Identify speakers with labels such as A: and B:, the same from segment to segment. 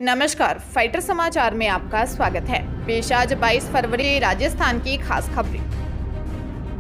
A: नमस्कार, फाइटर समाचार में आपका स्वागत है। पेश आज 22 फरवरी राजस्थान की खास खबरें।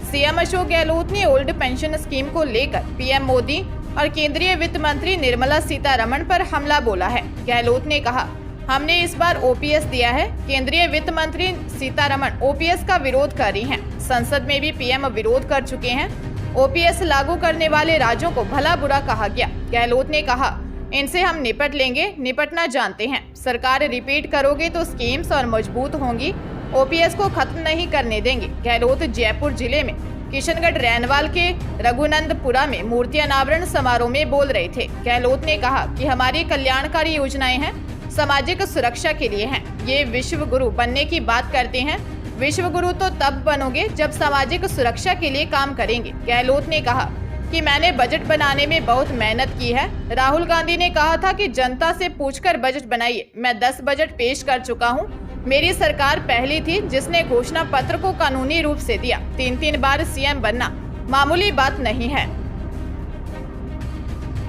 A: सीएम अशोक गहलोत ने ओल्ड पेंशन स्कीम को लेकर पीएम मोदी और केंद्रीय वित्त मंत्री निर्मला सीतारमण पर हमला बोला है। गहलोत ने कहा, हमने इस बार ओपीएस दिया है। केंद्रीय वित्त मंत्री सीतारमण ओपीएस का विरोध कर रही हैं। संसद में भी पीएम विरोध कर चुके हैं। ओपीएस लागू करने वाले राज्यों को भला बुरा कहा गया। गहलोत ने कहा, इनसे हम निपट लेंगे, निपटना जानते हैं। सरकार रिपीट करोगे तो स्कीम्स और मजबूत होंगी। ओपीएस को खत्म नहीं करने देंगे। गहलोत जयपुर जिले में किशनगढ़ रैनवाल के रघुनंदपुरा में मूर्ति अनावरण समारोह में बोल रहे थे। गहलोत ने कहा कि हमारी कल्याणकारी योजनाएं हैं, सामाजिक सुरक्षा के लिए हैं। ये विश्व गुरु बनने की बात करते हैं। विश्व गुरु तो तब बनोगे जब सामाजिक सुरक्षा के लिए काम करेंगे। गहलोत ने कहा कि मैंने बजट बनाने में बहुत मेहनत की है। राहुल गांधी ने कहा था कि जनता से पूछकर बजट बनाइए। मैं 10 बजट पेश कर चुका हूं। मेरी सरकार पहली थी जिसने घोषणा पत्र को कानूनी रूप से दिया। 3 बार सीएम बनना मामूली बात नहीं है।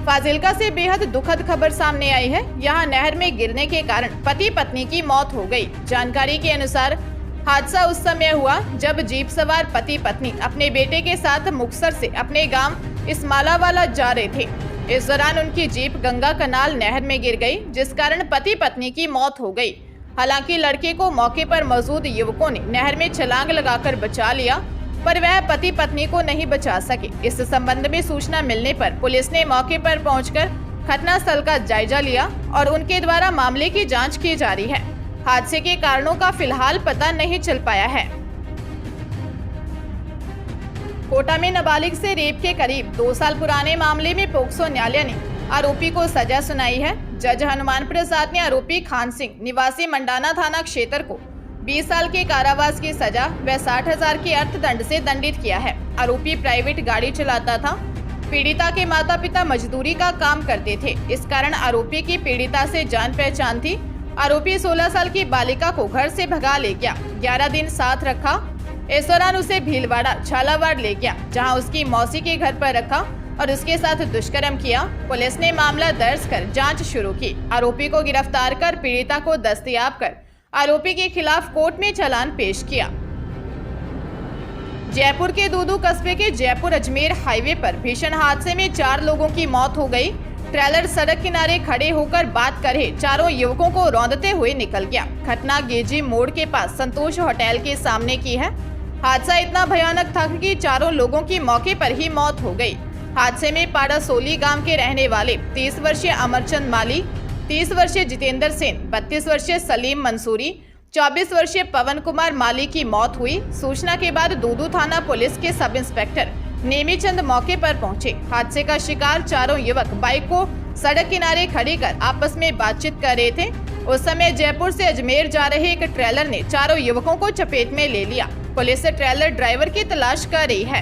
A: फाजिल्का से बेहद दुखद खबर सामने आई है। यहां नहर में गिरने के कारण पति पत्नी की मौत हो गई। जानकारी के अनुसार हादसा उस समय हुआ जब जीप सवार पति पत्नी अपने बेटे के साथ मुक्तसर से अपने गांव इस्मालावाला जा रहे थे। इस दौरान उनकी जीप गंगा कनाल नहर में गिर गई, जिस कारण पति पत्नी की मौत हो गई। हालांकि लड़के को मौके पर मौजूद युवकों ने नहर में छलांग लगाकर बचा लिया, पर वह पति पत्नी को नहीं बचा सके। इस संबंध में सूचना मिलने पर पुलिस ने मौके पर पहुंचकर घटनास्थल का जायजा लिया और उनके द्वारा मामले की जाँच की जा रही है। हादसे के कारणों का फिलहाल पता नहीं चल पाया है। कोटा में नाबालिग से रेप के करीब 2 साल पुराने मामले में पोक्सो न्यायालय ने आरोपी को सजा सुनाई है। जज हनुमान प्रसाद ने आरोपी खान सिंह निवासी मंडाना थाना क्षेत्र को 20 साल के कारावास की सजा व 60,000 के अर्थदंड से दंडित किया है। आरोपी प्राइवेट गाड़ी चलाता था। पीड़िता के माता पिता मजदूरी का काम करते थे। इस कारण आरोपी की पीड़िता से जान पहचान थी। आरोपी 16 साल की बालिका को घर से भगा ले गया। 11 दिन साथ रखा। इस दौरान उसे भीलवाड़ा झालावाड़ ले गया, जहां उसकी मौसी के घर पर रखा और उसके साथ दुष्कर्म किया। पुलिस ने मामला दर्ज कर जांच शुरू की। आरोपी को गिरफ्तार कर पीड़िता को दस्तयाब कर आरोपी के खिलाफ कोर्ट में चालान पेश किया। जयपुर के दूदू कस्बे के जयपुर अजमेर हाईवे पर भीषण हादसे में 4 लोगों की मौत हो गई। ट्रेलर सड़क किनारे खड़े होकर बात कर रहे 4 युवकों को रौंदते हुए निकल गया। घटना गेजी मोड़ के पास संतोष होटल के सामने की है। हादसा इतना भयानक था कि 4 लोगों की मौके पर ही मौत हो गई। हादसे में पाड़ासोली गांव के रहने वाले 30 वर्षीय अमरचंद माली, 30 वर्षीय जितेंद्र सेन, 32 वर्षीय सलीम मंसूरी, 24 वर्षीय पवन कुमार माली की मौत हुई। सूचना के बाद दूदू थाना पुलिस के सब इंस्पेक्टर नेमीचंद मौके पर पहुंचे। हादसे का शिकार 4 युवक बाइक को सड़क किनारे खड़ी कर आपस में बातचीत कर रहे थे। उस समय जयपुर से अजमेर जा रहे एक ट्रेलर ने 4 युवकों को चपेट में ले लिया। पुलिस ट्रेलर ड्राइवर की तलाश कर रही है।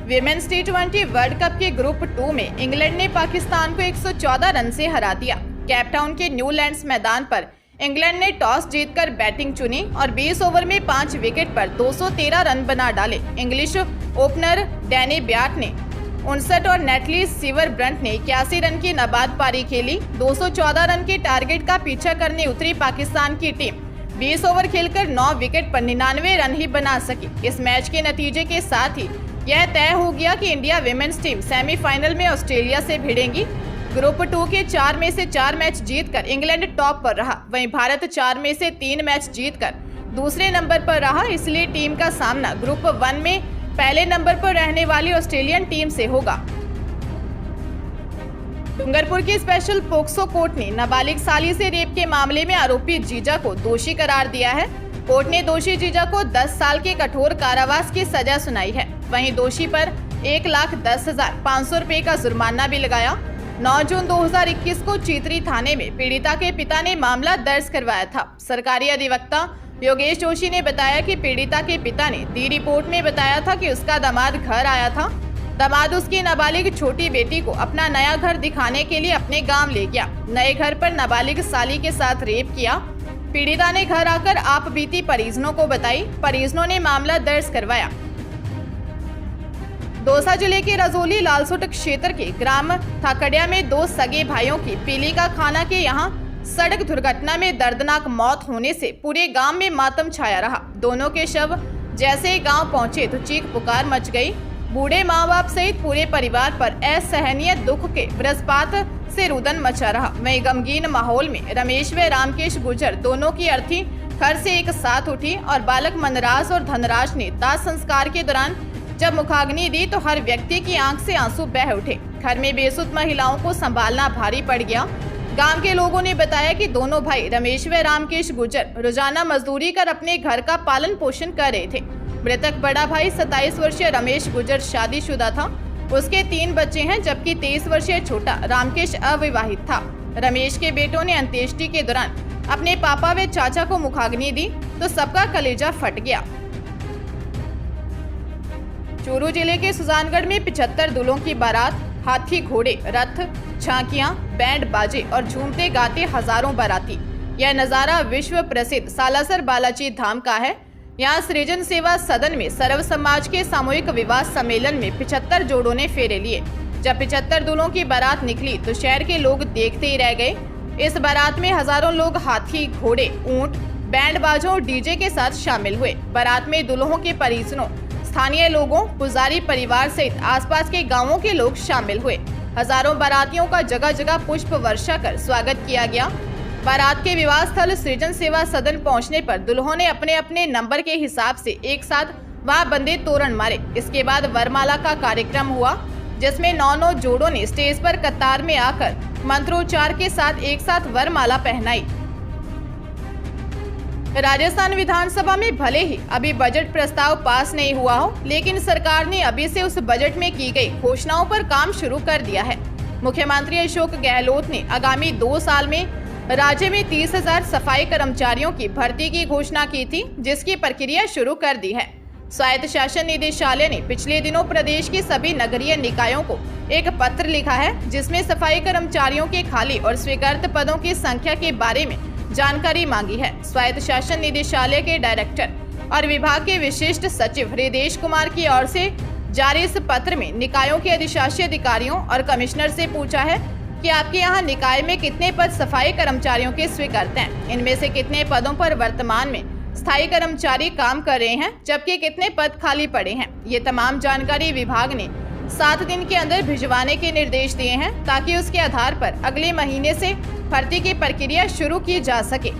A: विमेन्स T20 वर्ल्ड कप के ग्रुप 2 में इंग्लैंड ने पाकिस्तान को 114 रन से हरा दिया। कैपटाउन के न्यूलैंड्स मैदान पर इंग्लैंड ने टॉस जीतकर बैटिंग चुनी और 20 ओवर में 5 विकेट पर 213 रन बना डाले। इंग्लिश ओपनर डैनी ब्याट ने 59 और नेटली सीवरब्रंट ने 81 रन की नाबाद पारी खेली। 214 रन के टारगेट का पीछा करने उतरी पाकिस्तान की टीम 20 ओवर खेलकर 9 विकेट पर 99 रन ही बना सकी। इस मैच के नतीजे के साथ ही यह तय हो गया कि इंडिया विमेन्स टीम सेमीफाइनल में ऑस्ट्रेलिया से भिड़ेगी। ग्रुप 2 के 4 में से 4 मैच जीतकर इंग्लैंड टॉप पर रहा। वहीं भारत 4 में से 3 मैच जीतकर दूसरे नंबर पर रहा। इसलिए टीम का सामना ग्रुप 1 में पहले नंबर पर रहने वाली ऑस्ट्रेलियन टीम से होगा। डूंगरपुर की स्पेशल पोक्सो कोर्ट ने नाबालिग साली से रेप के मामले में आरोपी जीजा को दोषी करार दिया है। कोर्ट ने दोषी जीजा को 10 साल के कठोर कारावास की सजा सुनाई है। वहीं दोषी पर 1,10,500 रुपए का जुर्माना भी लगाया। 9 जून 2021 को चीतरी थाने में पीड़िता के पिता ने मामला दर्ज करवाया था। सरकारी अधिवक्ता योगेश जोशी ने बताया कि पीड़िता के पिता ने दी रिपोर्ट में बताया था कि उसका दामाद घर आया था। दामाद उसकी नाबालिग छोटी बेटी को अपना नया घर दिखाने के लिए अपने गांव ले गया। नए घर पर नाबालिग साली के साथ रेप किया। पीड़िता ने घर आकर आप बीती परिजनों को बताई। परिजनों ने मामला दर्ज करवाया। दौसा जिले के रजौली लालसोट क्षेत्र के ग्राम थाकड़िया में दो सगे भाइयों की पीली का खाना के यहाँ सड़क दुर्घटना में दर्दनाक मौत होने से पूरे गांव में मातम छाया रहा। दोनों के शव जैसे ही गांव पहुंचे तो चीख पुकार मच गई। बूढ़े माँ बाप सहित पूरे परिवार पर असहनीय दुख के वज्रपात से रुदन मचा रहा। वहीं गमगीन माहौल में रमेश व रामकेश गुर्जर दोनों की अर्थी घर से एक साथ उठी और बालक मनराज और धनराज ने दाह संस्कार के दौरान जब मुखाग्नि दी तो हर व्यक्ति की आंख से आंसू बह उठे। घर में बेसुध महिलाओं को संभालना भारी पड़ गया। गांव के लोगों ने बताया कि दोनों भाई रमेश व रामकेश गुर्जर रोजाना मजदूरी कर अपने घर का पालन पोषण कर रहे थे। मृतक बड़ा भाई 27 वर्षीय रमेश गुर्जर शादीशुदा था। उसके 3 बच्चे हैं, जबकि 23 वर्षीय छोटा रामकेश अविवाहित था। रमेश के बेटों ने अंत्येष्टि के दौरान अपने पापा व चाचा को मुखाग्नि दी तो सबका कलेजा फट गया। चूरू जिले के सुजानगढ़ में 75 दूल्हों की बारात, हाथी घोड़े, रथ, झांकियां, बैंड बाजे और झूमते गाते हजारों बाराती। यह नजारा विश्व प्रसिद्ध सालासर बालाजी धाम का है। यहाँ सृजन सेवा सदन में सर्व समाज के सामूहिक विवाह सम्मेलन में 75 जोड़ों ने फेरे लिए। जब 75 दूल्हों की बारात निकली तो शहर के लोग देखते ही रह गए। इस बारात में हजारों लोग हाथी, घोड़े, ऊंट, बैंड बाजों और डीजे के साथ शामिल हुए। बारात में दुल्हों के परिजनों, स्थानीय लोगों, पुजारी परिवार सहित आसपास के गांवों के लोग शामिल हुए। हजारों बारातियों का जगह जगह पुष्प वर्षा कर स्वागत किया गया। बारात के विवाह स्थल सृजन सेवा सदन पहुंचने पर दुल्हों ने अपने अपने नंबर के हिसाब से एक साथ वहां बंधे तोरण मारे। इसके बाद वरमाला का कार्यक्रम हुआ, जिसमें 9 जोड़ों ने स्टेज पर कतार में आकर मंत्रोच्चार के साथ एक साथ वरमाला पहनाई। राजस्थान विधानसभा में भले ही अभी बजट प्रस्ताव पास नहीं हुआ हो, लेकिन सरकार ने अभी से उस बजट में की गई घोषणाओं पर काम शुरू कर दिया है। मुख्यमंत्री अशोक गहलोत ने आगामी 2 साल में राज्य में 30,000 सफाई कर्मचारियों की भर्ती की घोषणा की थी, जिसकी प्रक्रिया शुरू कर दी है। स्वायत्त शासन निदेशालय ने पिछले दिनों प्रदेश के सभी नगरीय निकायों को एक पत्र लिखा है, जिसमें सफाई कर्मचारियों के खाली और स्वीकृत पदों की संख्या के बारे में जानकारी मांगी है। स्वायत्त शासन निदेशालय के डायरेक्टर और विभाग के विशिष्ट सचिव हृदेश कुमार की ओर से जारी इस पत्र में निकायों के अधिशासी अधिकारियों और कमिश्नर से पूछा है कि आपके यहाँ निकाय में कितने पद सफाई कर्मचारियों के स्वीकृत हैं, इनमें से कितने पदों पर वर्तमान में स्थायी कर्मचारी काम कर रहे हैं, जबकि कितने पद खाली पड़े हैं। ये तमाम जानकारी विभाग ने 7 दिन के अंदर भिजवाने के निर्देश दिए हैं, ताकि उसके आधार पर अगले महीने से भर्ती की प्रक्रिया शुरू की जा सके।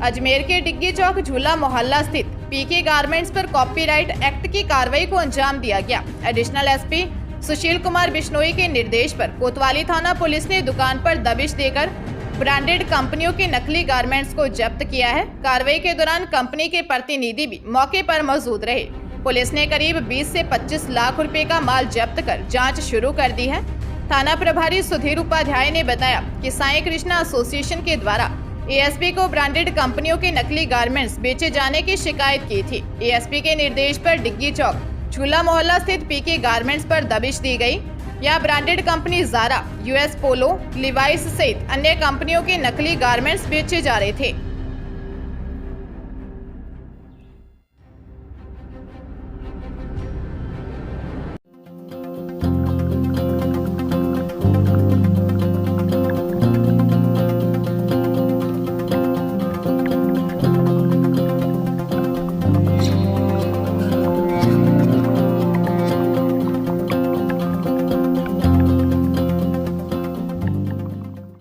A: अजमेर के डिग्गी चौक झूला मोहल्ला स्थित पीके गारमेंट्स पर कॉपीराइट एक्ट की कार्रवाई को अंजाम दिया गया। एडिशनल एसपी सुशील कुमार बिश्नोई के निर्देश पर कोतवाली थाना पुलिस ने दुकान पर दबिश देकर ब्रांडेड कंपनियों के नकली गारमेंट्स को जब्त किया है। कार्रवाई के दौरान कंपनी के प्रतिनिधि भी मौके पर मौजूद रहे। पुलिस ने करीब 20 से 25 लाख रुपए का माल जब्त कर जांच शुरू कर दी है। थाना प्रभारी सुधीर उपाध्याय ने बताया कि साई कृष्णा एसोसिएशन के द्वारा एएसपी को ब्रांडेड कंपनियों के नकली गारमेंट्स बेचे जाने की शिकायत की थी। एएसपी के निर्देश पर डिग्गी चौक झूला मोहल्ला स्थित पीके गारमेंट्स पर दबिश दी गई। यहाँ branded company Zara, US Polo, Levi's सहित अन्य कंपनियों के नकली गारमेंट्स बेचे जा रहे थे।